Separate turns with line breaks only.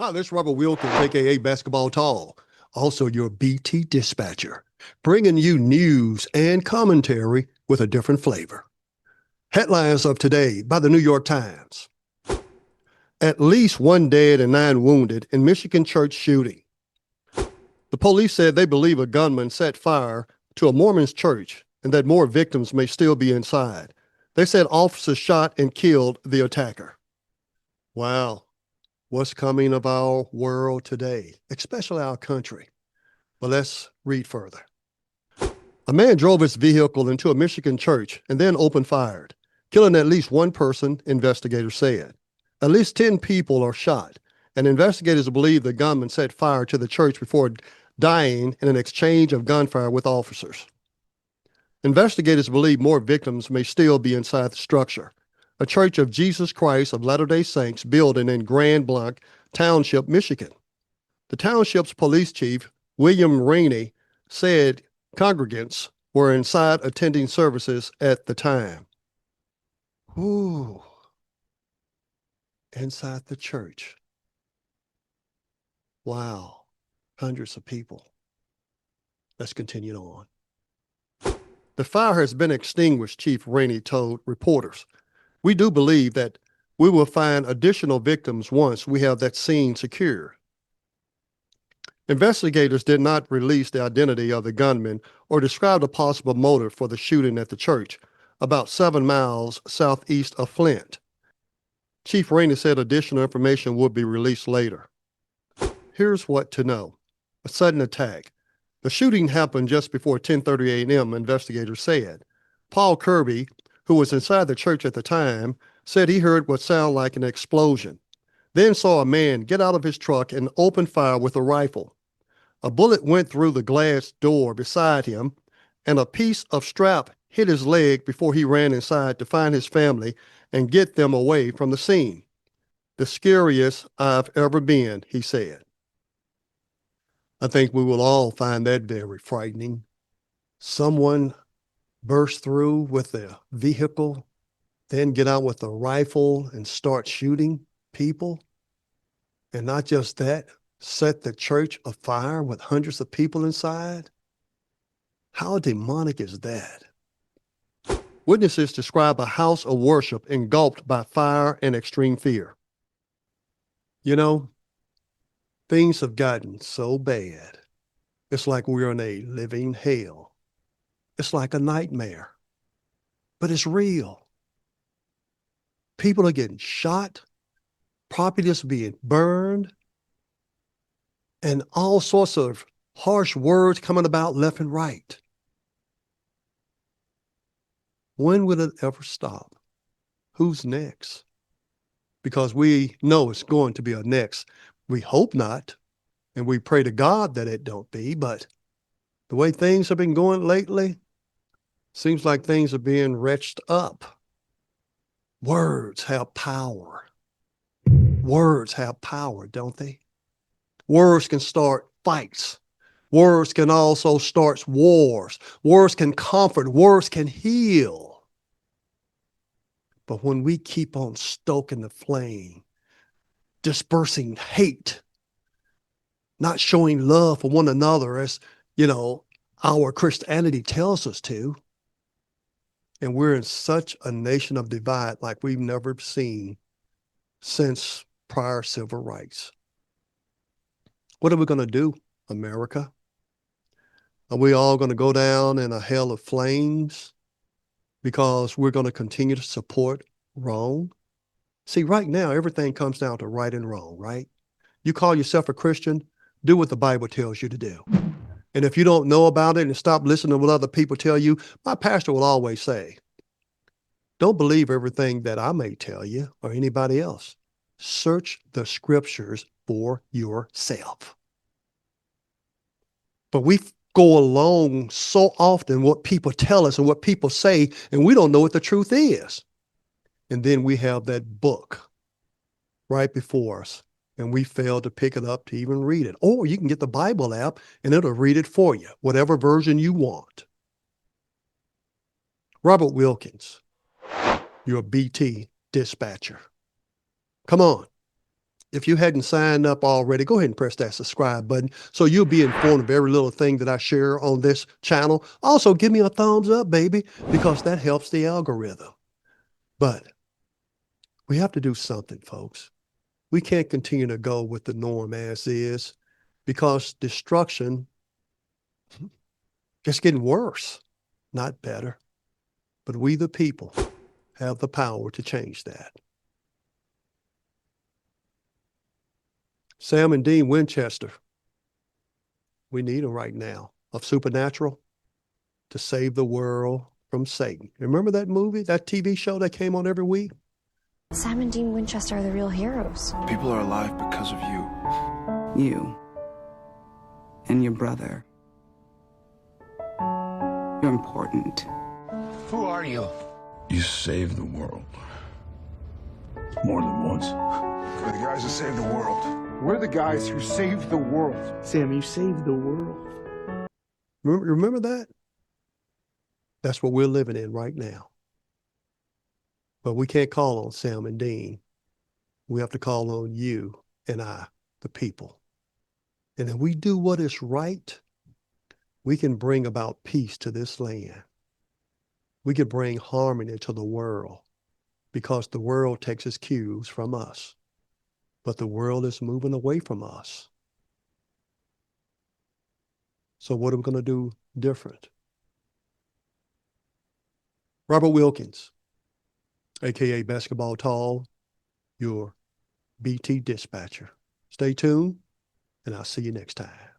Hi, this is Robert Wilkins, aka Basketball Tall, also your BT dispatcher, bringing you news and commentary with a different flavor. Headlines of today by the New York Times. At least one dead and 9 wounded in Michigan church shooting. The police said they believe a gunman set fire to a Mormon church and that more victims may still be inside. They said officers shot and killed the attacker. Wow. What's coming of our world today, especially our country? Well, let's read further. A man drove his vehicle into a Michigan church and then opened fire, killing at least one person, investigators said. At least 10 people are shot, and investigators believe the gunman set fire to the church before dying in an exchange of gunfire with officers. Investigators believe more victims may still be inside the structure, a Church of Jesus Christ of Latter-day Saints building in Blanc, Township, Michigan. The township's police chief, William Rainey, said congregants were inside attending services at the time. Ooh, inside the church. Wow, hundreds of people. Let's continue on. The fire has been extinguished, Chief Rainey told reporters. We do believe that we will find additional victims once we have that scene secure. Investigators did not release the identity of the gunman or describe a possible motive for the shooting at the church, about 7 miles southeast of Flint. Chief Rainey said additional information would be released later. Here's what to know. A sudden attack. The shooting happened just before 10:30 a.m., investigators said. Paul Kirby, who was inside the church at the time, said he heard what sounded like an explosion, then saw a man get out of his truck and open fire with a rifle. A bullet went through the glass door beside him, and a piece of strap hit his leg before he ran inside to find his family and get them away from the scene. The scariest I've ever been, he said. I think we will all find that very frightening. Someone burst through with a vehicle, then get out with a rifle and start shooting people. And not just that, set the church afire with hundreds of people inside. How demonic is that? Witnesses describe a house of worship engulfed by fire and extreme fear. You know, things have gotten so bad. It's like we're in a living hell. It's like a nightmare, but it's real. People are getting shot, property is being burned, and all sorts of harsh words coming about left and right. When will it ever stop? Who's next? Because we know it's going to be a next. We hope not, and we pray to God that it don't be, but the way things have been going lately, seems like things are being retched up. Words have power. Words have power, don't they? Words can start fights. Words can also start wars. Words can comfort. Words can heal. But when we keep on stoking the flame, dispersing hate, not showing love for one another as, our Christianity tells us to, and we're in such a nation of divide like we've never seen since prior civil rights. What are we going to do, America? Are we all going to go down in a hell of flames because we're going to continue to support wrong? See, right now, everything comes down to right and wrong, right? You call yourself a Christian, do what the Bible tells you to do. And if you don't know about it and stop listening to what other people tell you, my pastor will always say, don't believe everything that I may tell you or anybody else. Search the scriptures for yourself. But we go along so often what people tell us and what people say, and we don't know what the truth is. And then we have that book right before us, and we fail to pick it up to even read it. Or you can get the Bible app, and it'll read it for you, whatever version you want. Robert Wilkins, your BT dispatcher. Come on. If you hadn't signed up already, go ahead and press that subscribe button so you'll be informed of every little thing that I share on this channel. Also, give me a thumbs up, baby, because that helps the algorithm. But we have to do something, folks. We can't continue to go with the norm as is because destruction is getting worse, not better. But we, the people, have the power to change that. Sam and Dean Winchester, we need them right now, of Supernatural, to save the world from Satan. Remember that movie, that TV show that came on every week?
Sam and Dean Winchester are the real heroes.
People are alive because of you.
You and your brother. You're important.
Who are you?
You saved the world. More than once.
We're the guys who saved the world. We're the guys who saved the world.
Sam, you saved the world.
Remember that? That's what we're living in right now. But we can't call on Sam and Dean. We have to call on you and I, the people. And if we do what is right, we can bring about peace to this land. We can bring harmony to the world because the world takes its cues from us. But the world is moving away from us. So what are we going to do different? Robert Wilkins, aka Basketball Tall, your BT dispatcher. Stay tuned, and I'll see you next time.